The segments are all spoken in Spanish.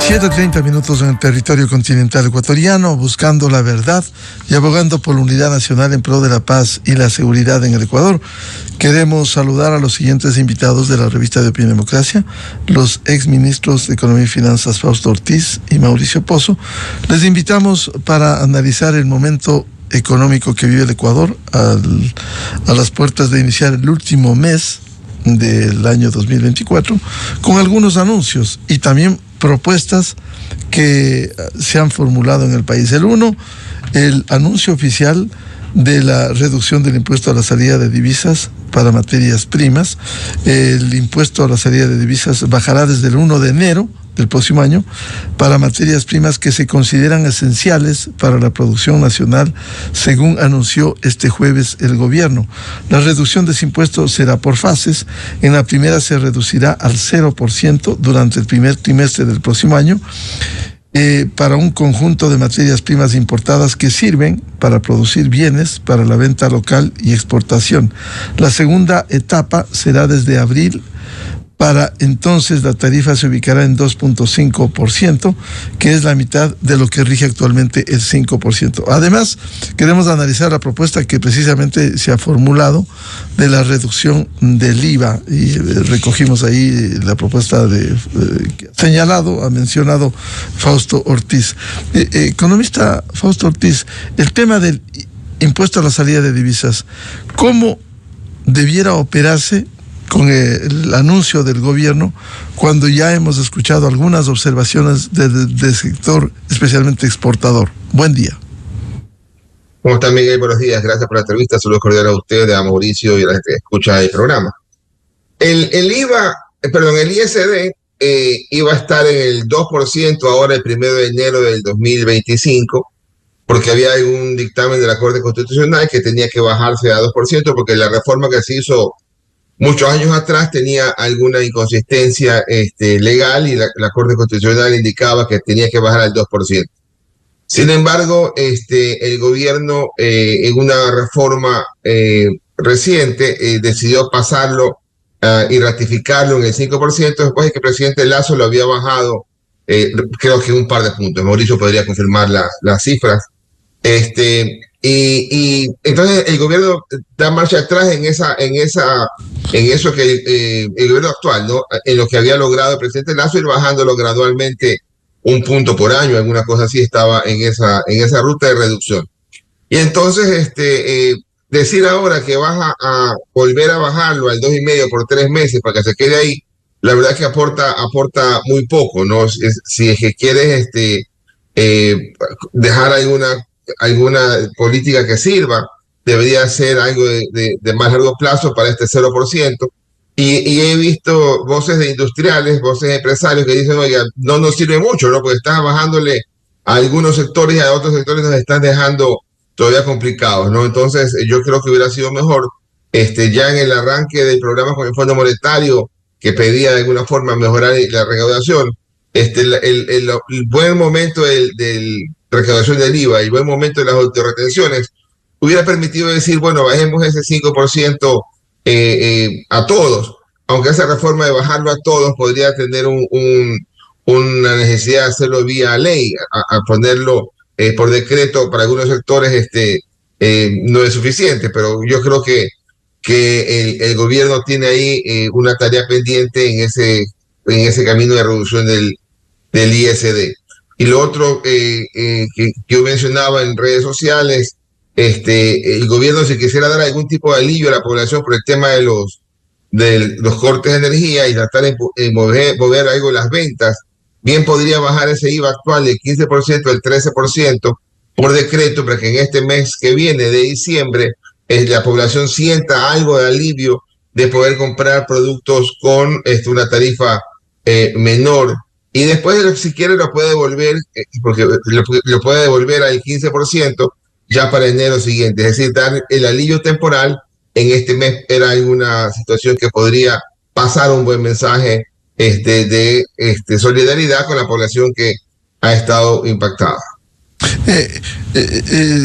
7:30 en el territorio continental ecuatoriano, buscando la verdad y abogando por la unidad nacional en pro de la paz y la seguridad en el Ecuador. Queremos saludar a los siguientes invitados de la revista de Opinión Democracia, los exministros de Economía y Finanzas Fausto Ortiz y Mauricio Pozo. Les invitamos para analizar el momento económico que vive el Ecuador a las puertas de iniciar el último mes del año 2024, con algunos anuncios y también propuestas que se han formulado en el país. El uno, el anuncio oficial de la reducción del impuesto a la salida de divisas para materias primas. El impuesto a la salida de divisas bajará desde el 1 de enero del próximo año para materias primas que se consideran esenciales para la producción nacional, según anunció este jueves el gobierno. La reducción de ese impuesto será por fases. En la primera se reducirá al 0% durante el primer trimestre del próximo año para un conjunto de materias primas importadas que sirven para producir bienes para la venta local y exportación. La segunda etapa será desde abril. Para entonces la tarifa se ubicará en 2.5%, que es la mitad de lo que rige actualmente el 5%. Además, queremos analizar la propuesta que precisamente se ha formulado de la reducción del IVA, y recogimos ahí la propuesta que ha mencionado Fausto Ortiz. Economista Fausto Ortiz, el tema del impuesto a la salida de divisas, ¿cómo debiera operarse con el anuncio del gobierno, cuando ya hemos escuchado algunas observaciones del sector, especialmente exportador? Buen día. ¿Cómo está, Miguel? Buenos días, gracias por la entrevista. Saludos cordiales a usted, a Mauricio y a la gente que escucha el programa. El ISD iba a estar en el 2% ahora el 1 de enero del 2025, porque había algún dictamen de la Corte Constitucional que tenía que bajarse a 2%, porque la reforma que se hizo muchos años atrás tenía alguna inconsistencia legal, y la Corte Constitucional indicaba que tenía que bajar al 2%. Sin embargo, el gobierno en una reforma reciente decidió pasarlo y ratificarlo en el 5%, después de que el presidente Lasso lo había bajado, creo que un par de puntos. Mauricio podría confirmar las cifras. Y entonces el gobierno da marcha atrás en eso que el gobierno actual, ¿no? En lo que había logrado el presidente Lasso, ir bajándolo gradualmente un punto por año, alguna cosa así, estaba en esa ruta de reducción. Y entonces decir ahora que vas a volver a bajarlo al 2,5 por 3 meses para que se quede ahí, la verdad es que aporta muy poco, ¿no? Si es que quieres dejar alguna política que sirva, debería ser algo de más largo plazo para este 0%. Y he visto voces de industriales, voces de empresarios que dicen, oiga, no nos sirve mucho, ¿no? Porque estás bajándole a algunos sectores y a otros sectores nos están dejando todavía complicados, ¿no? Entonces, yo creo que hubiera sido mejor, ya en el arranque del programa con el Fondo Monetario, que pedía de alguna forma mejorar la recaudación, el buen momento del recaudación del IVA y el buen momento de las autorretenciones hubiera permitido decir, bueno, bajemos ese 5% a todos, aunque esa reforma de bajarlo a todos podría tener una necesidad de hacerlo vía ley, a ponerlo por decreto para algunos sectores no es suficiente, pero yo creo que el gobierno tiene ahí una tarea pendiente en ese camino de reducción del ISD. Y lo otro que yo mencionaba en redes sociales, el gobierno, si quisiera dar algún tipo de alivio a la población por el tema de los cortes de energía y tratar de mover algo las ventas, bien podría bajar ese IVA actual del 15% al 13% por decreto, para que en este mes que viene de diciembre la población sienta algo de alivio de poder comprar productos con una tarifa menor. Y después, si quiere, lo puede devolver, porque lo puede devolver al 15% ya para enero siguiente. Es decir, dar el alivio temporal en este mes era alguna situación que podría pasar un buen mensaje de solidaridad con la población que ha estado impactada.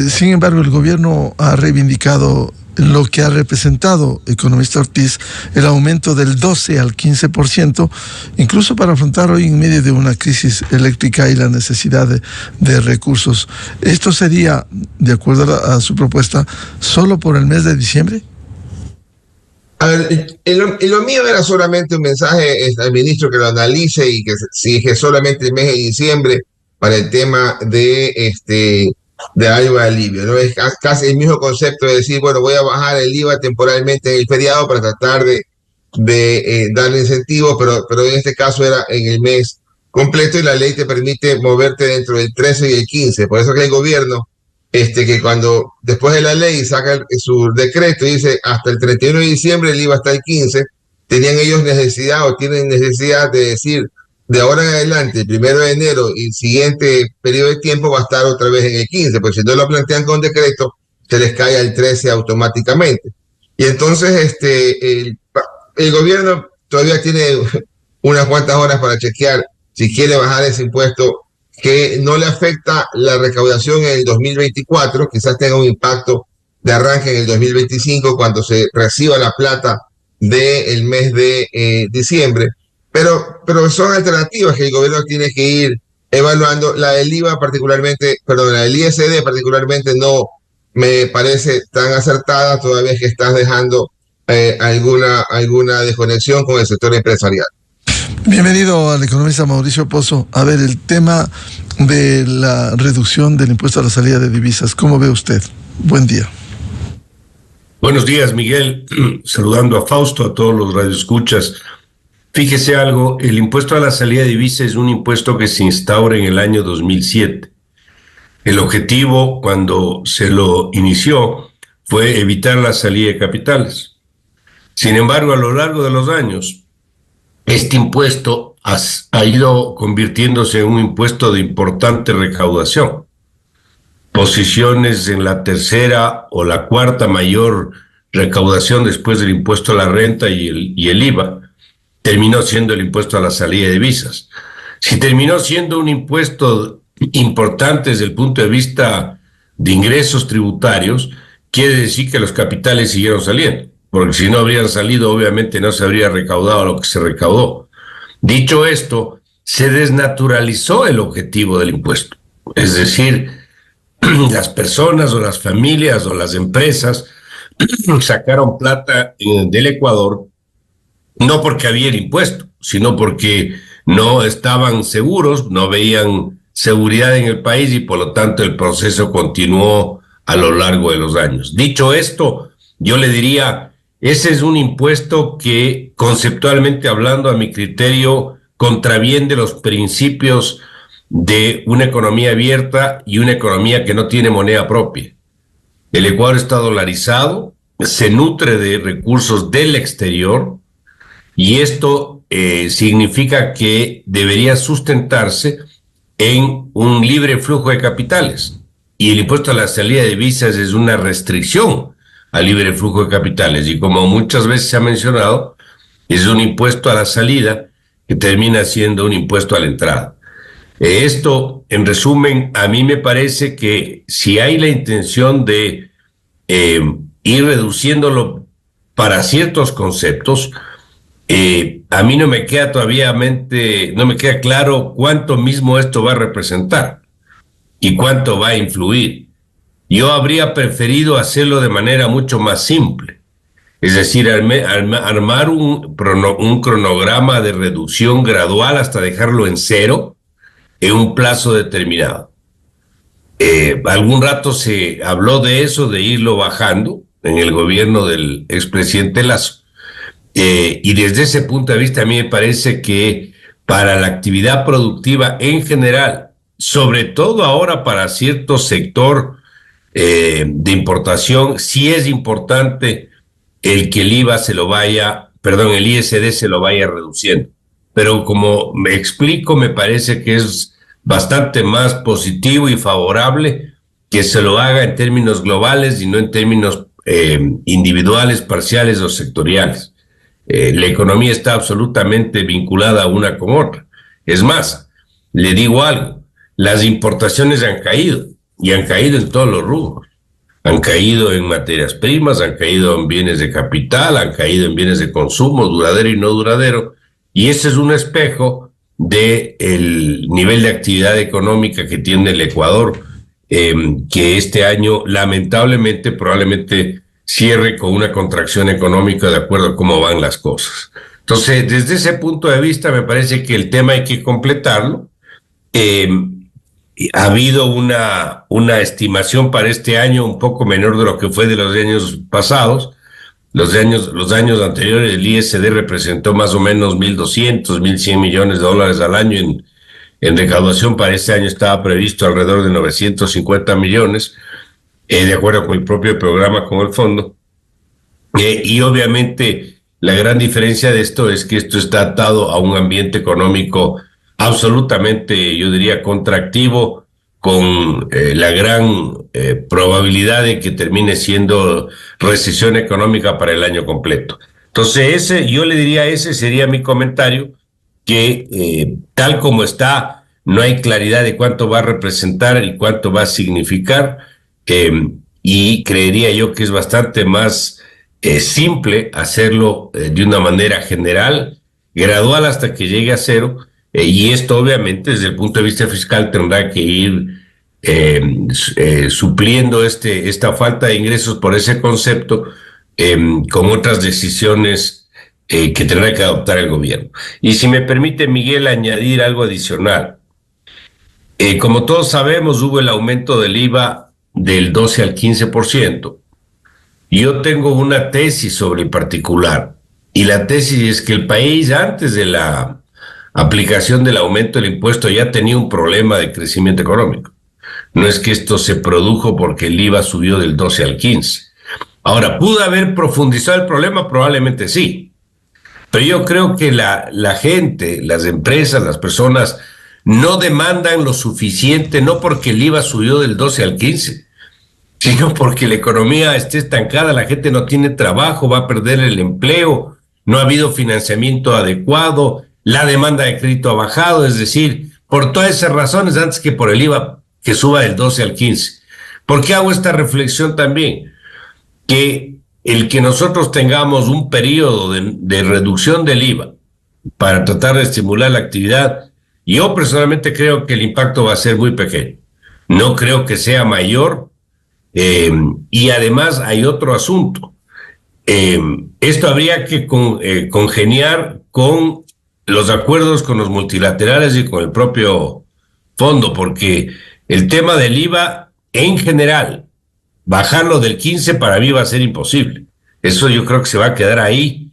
Sin embargo, el gobierno ha reivindicado lo que ha representado, economista Ortiz, el aumento del 12 al 15%, incluso para afrontar hoy en medio de una crisis eléctrica y la necesidad de recursos. ¿Esto sería, de acuerdo a su propuesta, solo por el mes de diciembre? A ver, lo mío era solamente un mensaje al ministro que lo analice y que se exige solamente el mes de diciembre para el tema de algo de alivio, ¿no? Es casi el mismo concepto de decir, bueno, voy a bajar el IVA temporalmente en el feriado para tratar de darle incentivo, pero en este caso era en el mes completo y la ley te permite moverte dentro del 13 y el 15. Por eso que el gobierno, que cuando después de la ley saca su decreto y dice hasta el 31 de diciembre el IVA está el 15, tenían ellos necesidad o tienen necesidad de decir de ahora en adelante, el 1 de enero y el siguiente periodo de tiempo va a estar otra vez en el 15, porque si no lo plantean con decreto, se les cae al 13 automáticamente. Y entonces el gobierno todavía tiene unas cuantas horas para chequear si quiere bajar ese impuesto que no le afecta la recaudación en el 2024, quizás tenga un impacto de arranque en el 2025 cuando se reciba la plata del mes de diciembre. Pero son alternativas que el gobierno tiene que ir evaluando. La del IVA particularmente, perdón, la del ISD particularmente no me parece tan acertada, todavía es que estás dejando alguna desconexión con el sector empresarial. Bienvenido al economista Mauricio Pozo. A ver, el tema de la reducción del impuesto a la salida de divisas, ¿cómo ve usted? Buen día. Buenos días, Miguel. Saludando a Fausto, a todos los radioescuchas. Fíjese algo, el impuesto a la salida de divisas es un impuesto que se instaura en el año 2007. El objetivo, cuando se lo inició, fue evitar la salida de capitales. Sin embargo, a lo largo de los años, este impuesto ha ido convirtiéndose en un impuesto de importante recaudación. Posiciones en la tercera o la cuarta mayor recaudación después del impuesto a la renta y el IVA, terminó siendo el impuesto a la salida de divisas. Si terminó siendo un impuesto importante desde el punto de vista de ingresos tributarios, quiere decir que los capitales siguieron saliendo, porque si no habrían salido, obviamente no se habría recaudado lo que se recaudó. Dicho esto, se desnaturalizó el objetivo del impuesto. Es decir, las personas o las familias o las empresas sacaron plata del Ecuador no porque había el impuesto, sino porque no estaban seguros, no veían seguridad en el país y por lo tanto el proceso continuó a lo largo de los años. Dicho esto, yo le diría, ese es un impuesto que conceptualmente hablando, a mi criterio, contraviene los principios de una economía abierta y una economía que no tiene moneda propia. El Ecuador está dolarizado, se nutre de recursos del exterior y esto significa que debería sustentarse en un libre flujo de capitales. Y el impuesto a la salida de divisas es una restricción al libre flujo de capitales. Y como muchas veces se ha mencionado, es un impuesto a la salida que termina siendo un impuesto a la entrada. Esto, en resumen, a mí me parece que si hay la intención de ir reduciéndolo para ciertos conceptos, a mí no me queda no me queda claro cuánto mismo esto va a representar y cuánto va a influir. Yo habría preferido hacerlo de manera mucho más simple, es decir, armar un cronograma de reducción gradual hasta dejarlo en cero en un plazo determinado. Algún rato se habló de eso, de irlo bajando en el gobierno del expresidente Lasso. Y desde ese punto de vista a mí me parece que para la actividad productiva en general, sobre todo ahora para cierto sector de importación, sí es importante el que el el ISD se lo vaya reduciendo. Pero como me explico, me parece que es bastante más positivo y favorable que se lo haga en términos globales y no en términos individuales, parciales o sectoriales. La economía está absolutamente vinculada una con otra. Es más, le digo algo, las importaciones han caído y han caído en todos los rubros. Han caído en materias primas, han caído en bienes de capital, han caído en bienes de consumo, duradero y no duradero, y ese es un espejo del nivel de actividad económica que tiene el Ecuador, que este año lamentablemente probablemente cierre con una contracción económica de acuerdo a cómo van las cosas. Entonces, desde ese punto de vista, me parece que el tema hay que completarlo. Ha habido una estimación para este año un poco menor de lo que fue de los años pasados. Los años anteriores el ISD representó más o menos 1.200, 1.100 millones de dólares al año en recaudación. Para este año estaba previsto alrededor de 950 millones, de acuerdo con el propio programa, con el fondo. Y obviamente la gran diferencia de esto es que esto está atado a un ambiente económico absolutamente, yo diría, contractivo, con la gran probabilidad de que termine siendo recesión económica para el año completo. Entonces, yo le diría, ese sería mi comentario, que tal como está, no hay claridad de cuánto va a representar y cuánto va a significar, y creería yo que es bastante más simple hacerlo de una manera general, gradual hasta que llegue a cero, y esto obviamente desde el punto de vista fiscal tendrá que ir supliendo esta falta de ingresos por ese concepto con otras decisiones que tendrá que adoptar el gobierno. Y si me permite, Miguel, añadir algo adicional. Como todos sabemos, hubo el aumento del IVA del 12 al 15%. Yo tengo una tesis sobre el particular, y la tesis es que el país, antes de la aplicación del aumento del impuesto, ya tenía un problema de crecimiento económico. No es que esto se produjo porque el IVA subió del 12 al 15. Ahora, ¿pudo haber profundizado el problema? Probablemente sí. Pero yo creo que la gente, las empresas, las personas, no demandan lo suficiente, no porque el IVA subió del 12 al 15, sino porque la economía esté estancada, la gente no tiene trabajo, va a perder el empleo, no ha habido financiamiento adecuado, la demanda de crédito ha bajado, es decir, por todas esas razones, antes que por el IVA que suba del 12 al 15. ¿Por qué hago esta reflexión también? Que el que nosotros tengamos un periodo de reducción del IVA para tratar de estimular la actividad, yo personalmente creo que el impacto va a ser muy pequeño. No creo que sea mayor. Y además hay otro asunto. Esto habría que congeniar con los acuerdos con los multilaterales y con el propio fondo, porque el tema del IVA en general, bajarlo del 15 para mí va a ser imposible. Eso yo creo que se va a quedar ahí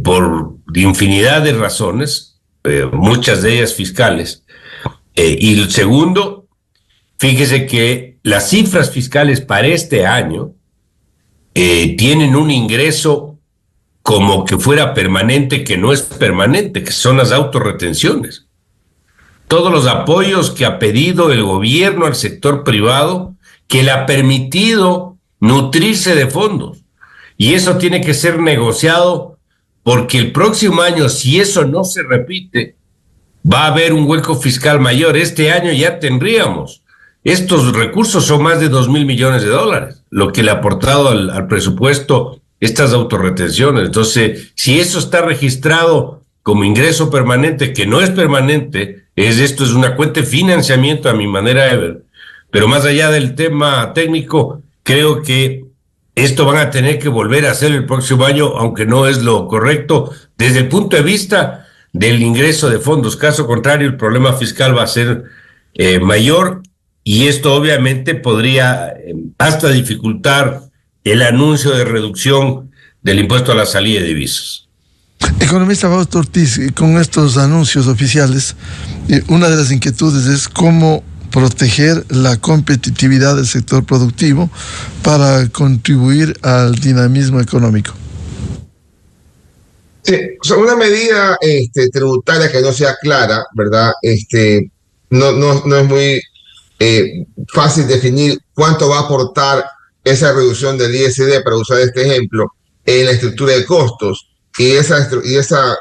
por infinidad de razones, muchas de ellas fiscales. Y el segundo, fíjese que las cifras fiscales para este año tienen un ingreso como que fuera permanente, que no es permanente, que son las autorretenciones. Todos los apoyos que ha pedido el gobierno al sector privado, que le ha permitido nutrirse de fondos. Y eso tiene que ser negociado, porque el próximo año, si eso no se repite, va a haber un hueco fiscal mayor. Este año ya tendríamos. Estos recursos son más de 2.000 millones de dólares, lo que le ha aportado al presupuesto estas autorretenciones. Entonces, si eso está registrado como ingreso permanente, que no es permanente, esto es una cuenta de financiamiento a mi manera de ver. Pero más allá del tema técnico, creo que esto van a tener que volver a hacer el próximo año, aunque no es lo correcto desde el punto de vista del ingreso de fondos. Caso contrario, el problema fiscal va a ser mayor. Y esto obviamente podría hasta dificultar el anuncio de reducción del impuesto a la salida de divisas. Economista Fausto Ortiz, con estos anuncios oficiales, una de las inquietudes es cómo proteger la competitividad del sector productivo para contribuir al dinamismo económico. Sí, una medida tributaria que no sea clara, ¿verdad? No es muy fácil definir cuánto va a aportar esa reducción del ISD, para usar este ejemplo, en la estructura de costos, y esa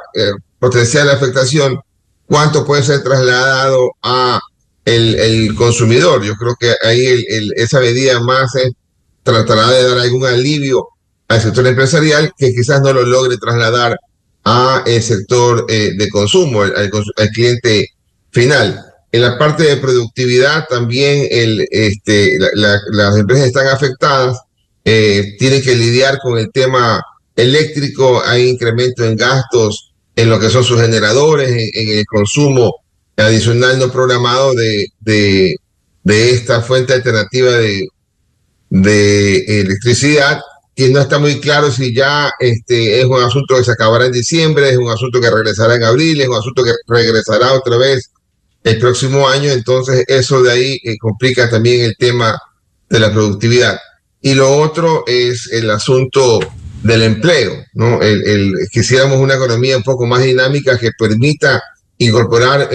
potencial afectación, cuánto puede ser trasladado a el consumidor. Yo creo que ahí esa medida más tratará de dar algún alivio al sector empresarial que quizás no lo logre trasladar a el sector de consumo, al cliente final. En la parte de productividad también las empresas están afectadas, tienen que lidiar con el tema eléctrico, hay incremento en gastos en lo que son sus generadores, en el consumo adicional no programado de esta fuente alternativa de electricidad, y no está muy claro si ya es un asunto que se acabará en diciembre, es un asunto que regresará en abril, es un asunto que regresará otra vez el próximo año. Entonces eso de ahí complica también el tema de la productividad. Y lo otro es el asunto del empleo, ¿no? Quisiéramos una economía un poco más dinámica que permita incorporar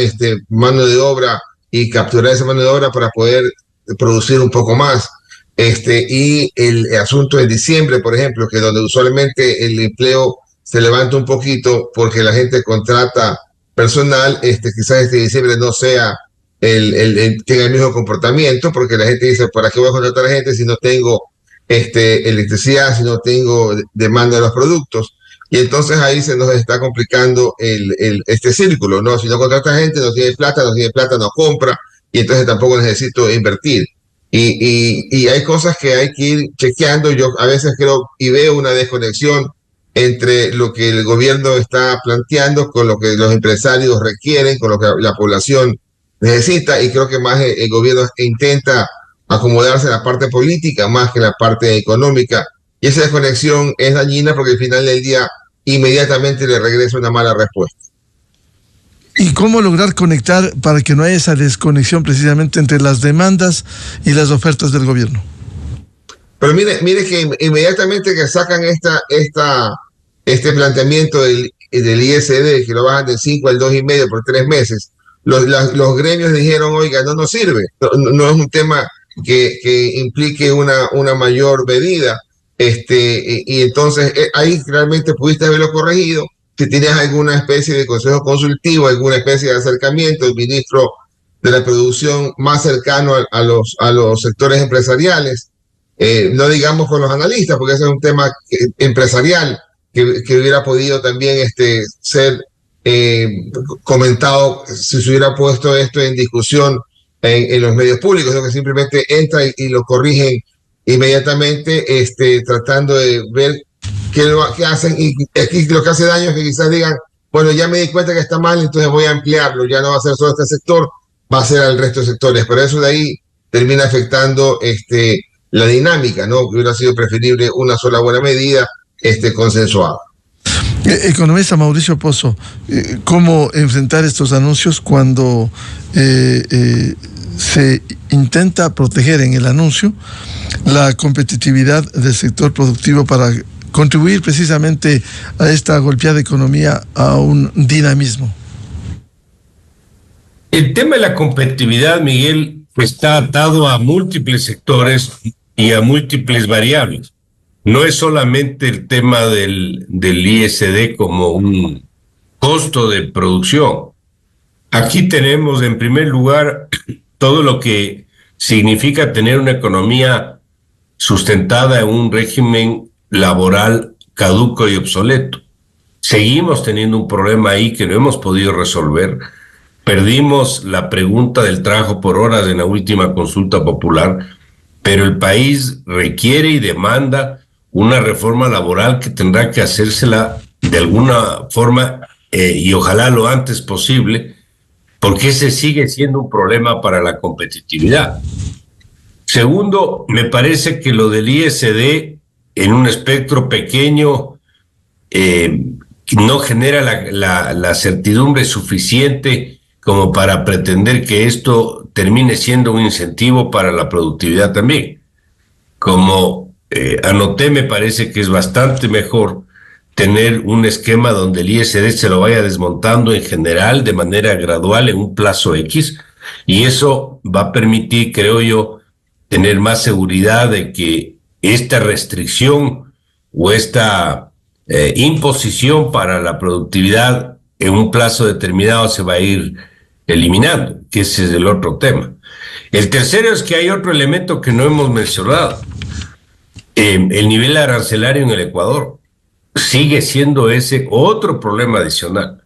mano de obra y capturar esa mano de obra para poder producir un poco más. Y el asunto de diciembre, por ejemplo, que donde usualmente el empleo se levanta un poquito porque la gente contrata personal, quizás diciembre no sea tenga el mismo comportamiento, porque la gente dice, ¿para qué voy a contratar a gente si no tengo electricidad, si no tengo demanda de los productos? Y entonces ahí se nos está complicando este círculo, ¿no? Si no contrata gente, no tiene plata, no compra, y entonces tampoco necesito invertir. Y hay cosas que hay que ir chequeando. Yo a veces creo y veo una desconexión entre lo que el gobierno está planteando con lo que los empresarios requieren, con lo que la población necesita, y creo que más el gobierno intenta acomodarse en la parte política más que en la parte económica, y esa desconexión es dañina porque al final del día inmediatamente le regresa una mala respuesta. ¿Y cómo lograr conectar para que no haya esa desconexión precisamente entre las demandas y las ofertas del gobierno? Pero mire que inmediatamente que sacan este planteamiento del ISD, que lo bajan del 5 al 2,5 por 3 meses, los gremios dijeron, oiga, no nos sirve, no es un tema que implique una mayor medida, y entonces ahí realmente pudiste haberlo corregido. Si tienes alguna especie de consejo consultivo, alguna especie de acercamiento, el ministro de la producción más cercano a los sectores empresariales, no digamos con los analistas, porque ese es un tema empresarial que hubiera podido también ser comentado si se hubiera puesto esto en discusión en los medios públicos, ¿no? Que simplemente entra y lo corrigen inmediatamente, tratando de ver qué hacen, y aquí lo que hace daño es que quizás digan, bueno, ya me di cuenta que está mal, entonces voy a ampliarlo, ya no va a ser solo este sector, va a ser al resto de sectores, pero eso de ahí termina afectando la dinámica, ¿no? Que hubiera sido preferible una sola buena medida consensuada. Economista Mauricio Pozo, ¿cómo enfrentar estos anuncios cuando se intenta proteger en el anuncio la competitividad del sector productivo para contribuir precisamente a esta golpeada economía a un dinamismo? El tema de la competitividad, Miguel, está atado a múltiples sectores y a múltiples variables. No es solamente el tema del ISD como un costo de producción. Aquí tenemos, en primer lugar, todo lo que significa tener una economía sustentada en un régimen laboral caduco y obsoleto. Seguimos teniendo un problema ahí que no hemos podido resolver. Perdimos la pregunta del trabajo por horas en la última consulta popular, pero el país requiere y demanda una reforma laboral que tendrá que hacérsela de alguna forma y ojalá lo antes posible, porque ese sigue siendo un problema para la competitividad. Segundo, me parece que lo del ISD en un espectro pequeño no genera la certidumbre suficiente como para pretender que esto termine siendo un incentivo para la productividad también. Como anoté, me parece que es bastante mejor tener un esquema donde el ISD se lo vaya desmontando en general de manera gradual en un plazo X, y eso va a permitir, creo yo, tener más seguridad de que esta restricción o esta imposición para la productividad en un plazo determinado se va a ir eliminando, que ese es el otro tema. El tercero es que hay otro elemento que no hemos mencionado. el nivel arancelario en el Ecuador sigue siendo ese otro problema adicional.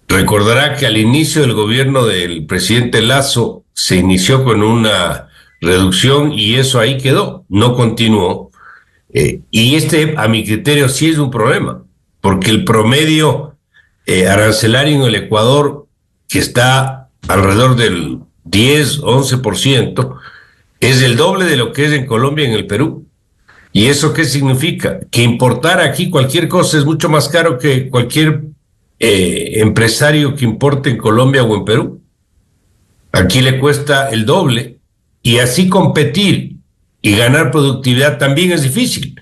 Recordará que al inicio del gobierno del presidente Lasso se inició con una reducción y eso ahí quedó, no continuó. Y a mi criterio, sí es un problema, porque el promedio arancelario en el Ecuador, que está alrededor del 10-11%, es el doble de lo que es en Colombia y en el Perú. ¿Y eso qué significa? Que importar aquí cualquier cosa es mucho más caro que cualquier empresario que importe en Colombia o en Perú. Aquí le cuesta el doble y así competir y ganar productividad también es difícil.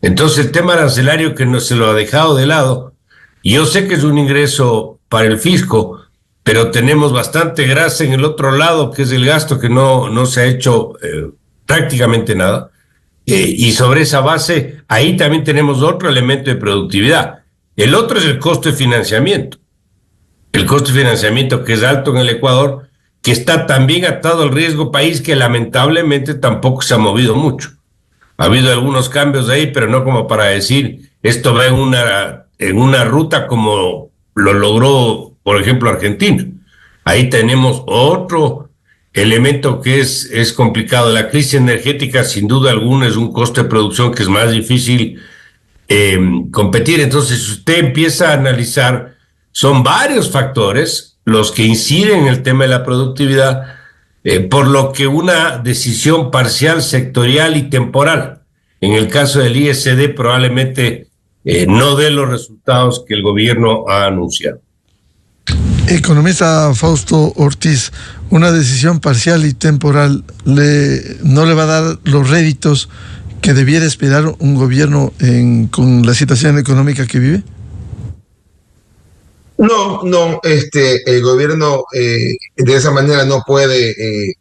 Entonces el tema arancelario que no se lo ha dejado de lado, y yo sé que es un ingreso para el fisco, pero tenemos bastante grasa en el otro lado, que es el gasto, que no se ha hecho prácticamente nada. Y sobre esa base, ahí también tenemos otro elemento de productividad. El otro es el costo de financiamiento. El costo de financiamiento que es alto en el Ecuador, que está también atado al riesgo país, que lamentablemente tampoco se ha movido mucho. Ha habido algunos cambios ahí, pero no como para decir, esto va en una ruta como lo logró, por ejemplo, Argentina. Ahí tenemos otro elemento que es complicado. La crisis energética, sin duda alguna, es un costo de producción que es más difícil competir. Entonces, si usted empieza a analizar, son varios factores los que inciden en el tema de la productividad, por lo que una decisión parcial, sectorial y temporal, en el caso del ISD, probablemente no dé los resultados que el gobierno ha anunciado. Economista Fausto Ortiz, una decisión parcial y temporal no le va a dar los réditos que debiera esperar un gobierno con la situación económica que vive. No, el gobierno de esa manera no puede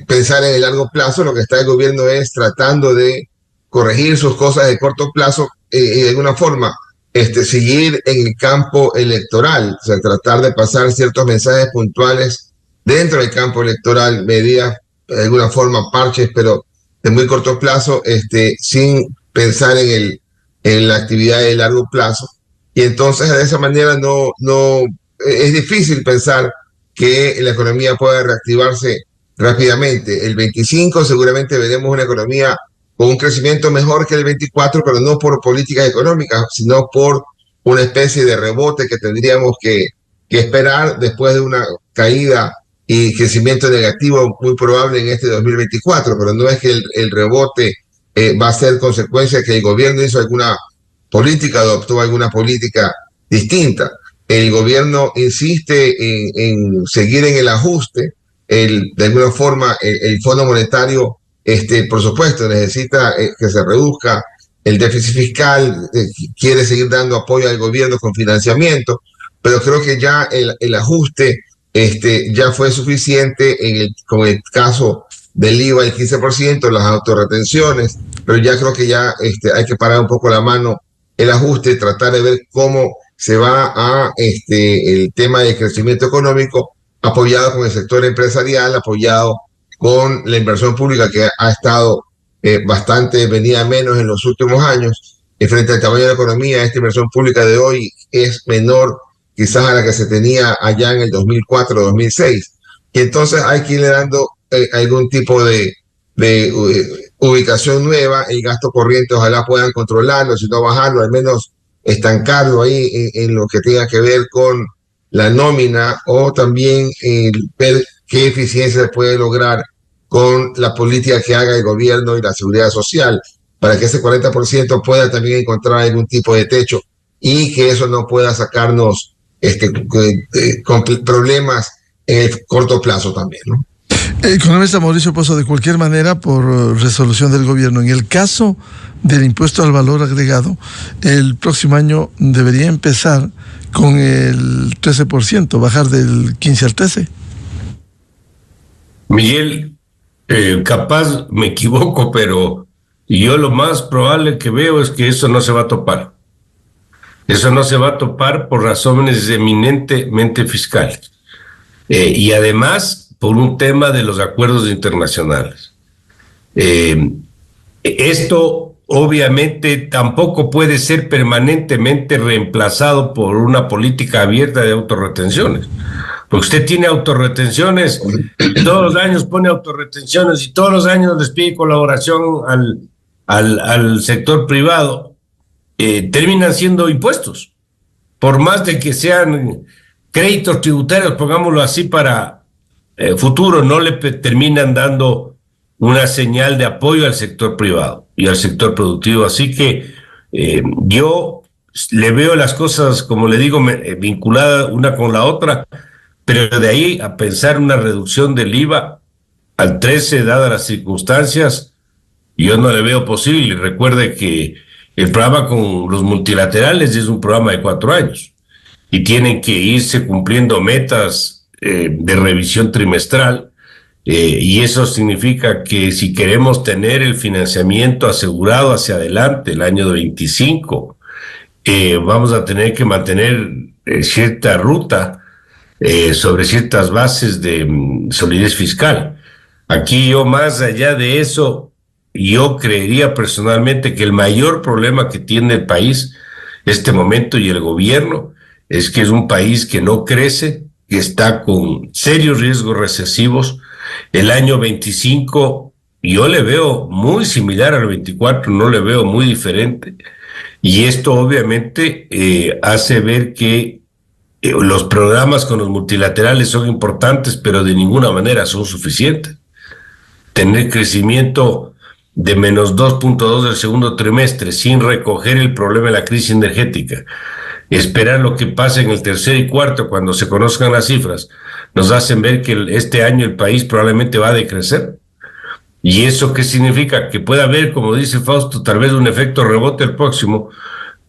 pensar en el largo plazo. Lo que está el gobierno es tratando de corregir sus cosas de corto plazo y de alguna forma seguir en el campo electoral, o sea, tratar de pasar ciertos mensajes puntuales dentro del campo electoral, medidas, de alguna forma parches, pero de muy corto plazo, sin pensar en la actividad de largo plazo. Y entonces de esa manera no es difícil pensar que la economía pueda reactivarse rápidamente. El 25 seguramente veremos una economía con un crecimiento mejor que el 24, pero no por políticas económicas, sino por una especie de rebote que tendríamos que esperar después de una caída y crecimiento negativo muy probable en este 2024, pero no es que el rebote va a ser consecuencia de que el gobierno hizo alguna política, adoptó alguna política distinta. El gobierno insiste en seguir en el ajuste, de alguna forma el Fondo Monetario, por supuesto, necesita que se reduzca el déficit fiscal, quiere seguir dando apoyo al gobierno con financiamiento, pero creo que ya el ajuste ya fue suficiente con el caso del IVA, el 15%, las autorretenciones, pero ya creo que ya hay que parar un poco la mano el ajuste, tratar de ver cómo se va a el tema del crecimiento económico apoyado con el sector empresarial, apoyado con la inversión pública que ha estado bastante venida menos en los últimos años. Frente al tamaño de la economía, esta inversión pública de hoy es menor quizás a la que se tenía allá en el 2004-2006. Y entonces hay que irle dando algún tipo de ubicación nueva. El gasto corriente ojalá puedan controlarlo, si no bajarlo, al menos estancarlo ahí en lo que tenga que ver con la nómina, o también ver qué eficiencia se puede lograr con la política que haga el gobierno y la seguridad social, para que ese 40% pueda también encontrar algún tipo de techo y que eso no pueda sacarnos con problemas en el corto plazo también, ¿no? Economista Mauricio Pozo, de cualquier manera, por resolución del gobierno, en el caso del impuesto al valor agregado, el próximo año debería empezar con el 13%, bajar del 15 al 13. Miguel, capaz me equivoco, pero yo lo más probable que veo es que eso no se va a topar. Eso no se va a topar por razones eminentemente fiscales. Y además por un tema de los acuerdos internacionales. Esto obviamente tampoco puede ser permanentemente reemplazado por una política abierta de autorretenciones. Porque usted tiene autorretenciones y todos los años pone autorretenciones y todos los años les pide colaboración al sector privado, terminan siendo impuestos. Por más de que sean créditos tributarios, pongámoslo así, para futuro, no le terminan dando una señal de apoyo al sector privado y al sector productivo. Así que yo le veo las cosas, como le digo, vinculadas una con la otra, pero de ahí a pensar una reducción del IVA al 13, dadas las circunstancias, yo no le veo posible. Recuerde que el programa con los multilaterales es un programa de 4 años y tienen que irse cumpliendo metas de revisión trimestral, y eso significa que si queremos tener el financiamiento asegurado hacia adelante, el año 25, vamos a tener que mantener cierta ruta sobre ciertas bases de solidez fiscal. Aquí yo, más allá de eso, yo creería personalmente que el mayor problema que tiene el país este momento y el gobierno es que es un país que no crece, que está con serios riesgos recesivos. El año 25 yo le veo muy similar al 24, no le veo muy diferente. Y esto obviamente hace ver que los programas con los multilaterales son importantes, pero de ninguna manera son suficientes. Tener crecimiento de menos 2.2 del segundo trimestre sin recoger el problema de la crisis energética, esperar lo que pase en el tercer y cuarto cuando se conozcan las cifras, nos hacen ver que este año el país probablemente va a decrecer. ¿Y eso qué significa? Que puede haber, como dice Fausto, tal vez un efecto rebote el próximo,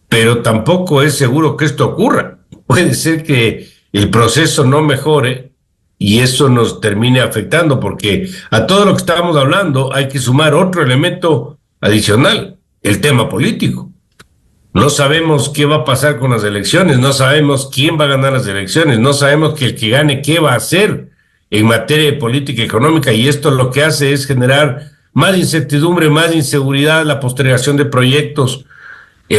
pero tampoco es seguro que esto ocurra. Puede ser que el proceso no mejore y eso nos termine afectando, porque a todo lo que estábamos hablando hay que sumar otro elemento adicional, el tema político. No sabemos qué va a pasar con las elecciones, no sabemos quién va a ganar las elecciones, no sabemos que el que gane qué va a hacer en materia de política económica, y esto lo que hace es generar más incertidumbre, más inseguridad, la postergación de proyectos,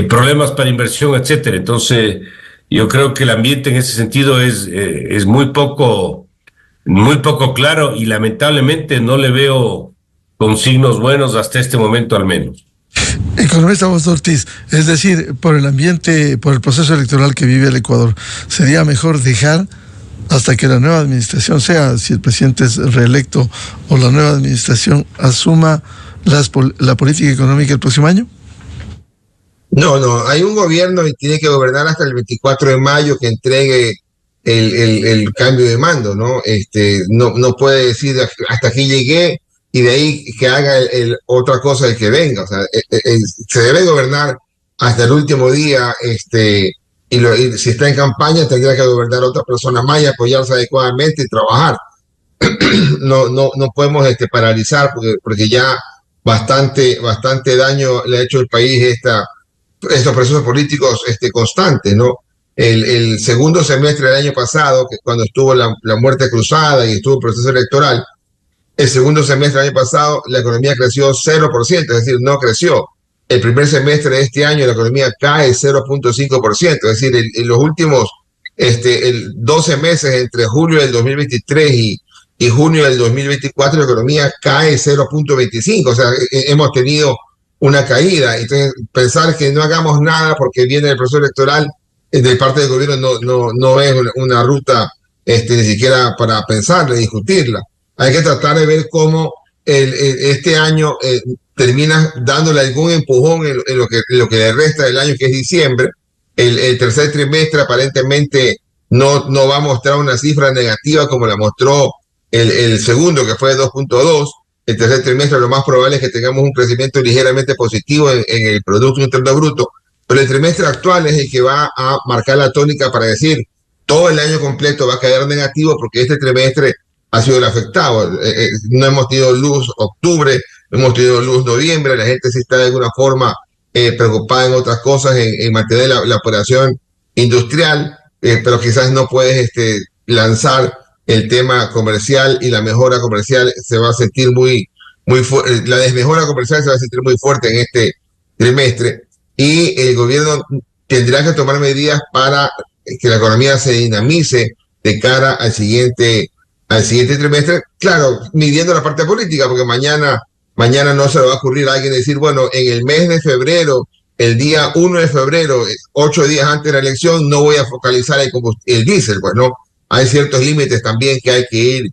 problemas para inversión, etcétera. Entonces, yo creo que el ambiente en ese sentido es muy poco claro y lamentablemente no le veo con signos buenos hasta este momento al menos. Economista Fausto Ortiz, es decir, por el ambiente, por el proceso electoral que vive el Ecuador, ¿sería mejor dejar hasta que la nueva administración, sea si el presidente es reelecto o la nueva administración, asuma la política económica el próximo año? No, hay un gobierno y tiene que gobernar hasta el 24 de mayo que entregue el cambio de mando, ¿no? No puede decir hasta aquí llegué y de ahí que haga otra cosa el que venga. O sea, se debe gobernar hasta el último día, y si está en campaña tendría que gobernar otra persona más y apoyarse adecuadamente y trabajar. No podemos paralizar porque ya bastante daño le ha hecho el país estos procesos políticos constantes, ¿no? El segundo semestre del año pasado, que cuando estuvo la muerte cruzada y estuvo el proceso electoral, el segundo semestre del año pasado la economía creció 0%, es decir, no creció. El primer semestre de este año la economía cae 0.5%, es decir, en los últimos 12 meses entre julio del 2023 y junio del 2024 la economía cae 0.25%, o sea, hemos tenido una caída. Entonces, pensar que no hagamos nada porque viene el proceso electoral de parte del gobierno no es una ruta ni siquiera para pensarla, discutirla. Hay que tratar de ver cómo este año termina dándole algún empujón en lo que le resta del año, que es diciembre. El tercer trimestre aparentemente no va a mostrar una cifra negativa como la mostró el segundo, que fue de 2.2. El tercer trimestre lo más probable es que tengamos un crecimiento ligeramente positivo en el Producto Interno Bruto, pero el trimestre actual es el que va a marcar la tónica para decir todo el año completo va a quedar negativo porque este trimestre ha sido el afectado. No hemos tenido luz octubre, no hemos tenido luz noviembre, la gente sí está de alguna forma preocupada en otras cosas, en materia de la operación industrial, pero quizás no puedes lanzar el tema comercial y la mejora comercial se va a sentir muy la desmejora comercial se va a sentir muy fuerte en este trimestre y el gobierno tendrá que tomar medidas para que la economía se dinamice de cara al siguiente trimestre, claro, midiendo la parte política, porque mañana no se le va a ocurrir a alguien decir, bueno, en el mes de febrero, el día 1 de febrero, 8 días antes de la elección, no voy a focalizar el diésel, pues no, hay ciertos límites también que hay que ir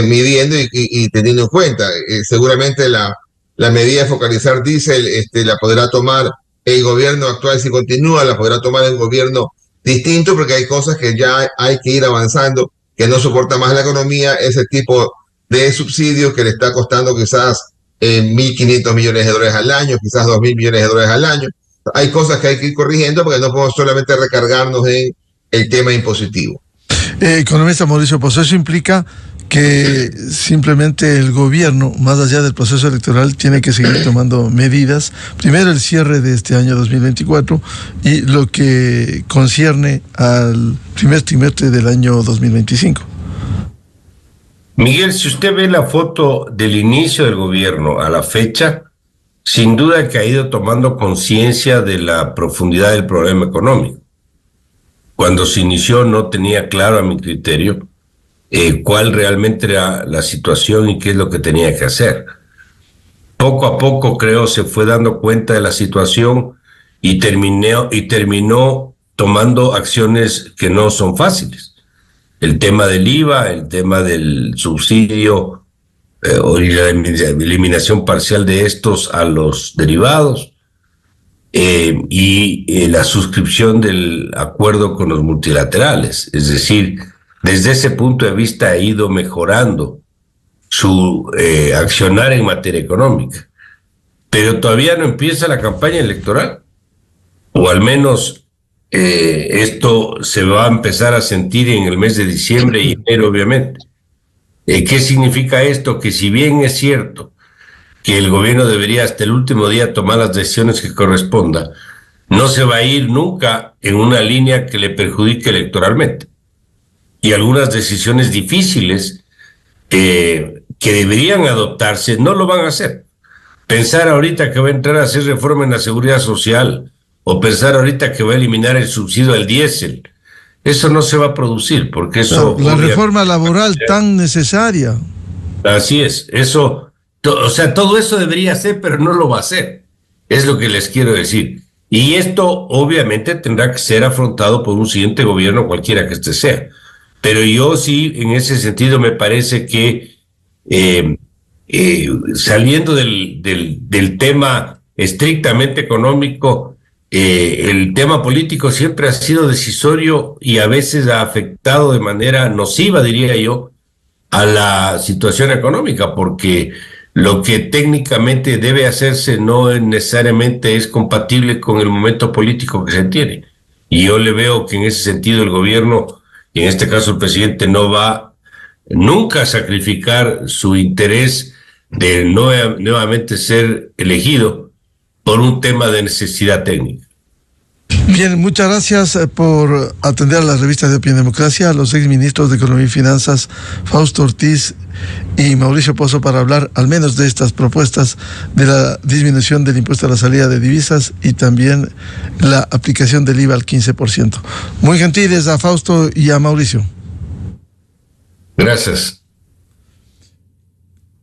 midiendo y teniendo en cuenta. Seguramente la medida de focalizar diésel la podrá tomar el gobierno actual si continúa, la podrá tomar el gobierno distinto, porque hay cosas que ya hay que ir avanzando, que no soporta más la economía, ese tipo de subsidios que le está costando quizás $1.500 millones al año, quizás $2.000 millones al año. Hay cosas que hay que ir corrigiendo porque no podemos solamente recargarnos en el tema impositivo. Economista Mauricio Pozo, eso implica que simplemente el gobierno, más allá del proceso electoral, tiene que seguir tomando medidas. Primero, el cierre de este año 2024 y lo que concierne al primer trimestre del año 2025. Miguel, si usted ve la foto del inicio del gobierno a la fecha, sin duda que ha ido tomando conciencia de la profundidad del problema económico. Cuando se inició no tenía claro, a mi criterio, cuál realmente era la situación y qué es lo que tenía que hacer. Poco a poco, creo, se fue dando cuenta de la situación y terminó tomando acciones que no son fáciles. El tema del IVA, el tema del subsidio o la eliminación parcial de estos a los derivados y la suscripción del acuerdo con los multilaterales. Es decir, desde ese punto de vista ha ido mejorando su accionar en materia económica. Pero todavía no empieza la campaña electoral, o al menos esto se va a empezar a sentir en el mes de diciembre y enero, obviamente. ¿Qué significa esto? Que si bien es cierto que el gobierno debería hasta el último día tomar las decisiones que corresponda, no se va a ir nunca en una línea que le perjudique electoralmente. Y algunas decisiones difíciles que deberían adoptarse no lo van a hacer. Pensar ahorita que va a entrar a hacer reforma en la seguridad social o pensar ahorita que va a eliminar el subsidio al diésel, eso no se va a producir porque eso... La reforma laboral tan necesaria. Así es, eso, o sea, todo eso debería hacer, pero no lo va a hacer. Es lo que les quiero decir. Y esto obviamente tendrá que ser afrontado por un siguiente gobierno, cualquiera que este sea. Pero yo sí, en ese sentido, me parece que saliendo del tema estrictamente económico, el tema político siempre ha sido decisorio y a veces ha afectado de manera nociva, diría yo, a la situación económica, porque lo que técnicamente debe hacerse no necesariamente es compatible con el momento político que se tiene. Y yo le veo que en ese sentido el gobierno, y en este caso el presidente, no va nunca a sacrificar su interés de nuevamente ser elegido por un tema de necesidad técnica. Bien, muchas gracias por atender a la revista de Opinión Democracia, a los exministros de Economía y Finanzas, Fausto Ortiz y Mauricio Pozo, para hablar al menos de estas propuestas de la disminución del impuesto a la salida de divisas y también la aplicación del IVA al 15%. Muy gentiles a Fausto y a Mauricio. Gracias.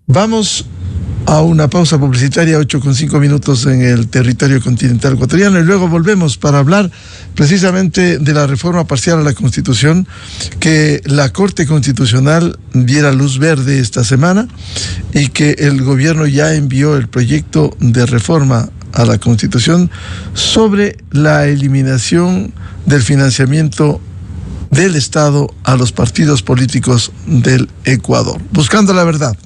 Vamos a una pausa publicitaria, 8:05 en el territorio continental ecuatoriano, y luego volvemos para hablar precisamente de la reforma parcial a la Constitución que la Corte Constitucional diera luz verde esta semana y que el gobierno ya envió el proyecto de reforma a la Constitución sobre la eliminación del financiamiento del Estado a los partidos políticos del Ecuador. Buscando la verdad.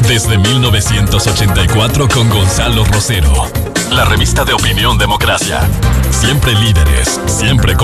Desde 1984 con Gonzalo Rosero. La revista de Opinión Democracia. Siempre líderes, siempre con...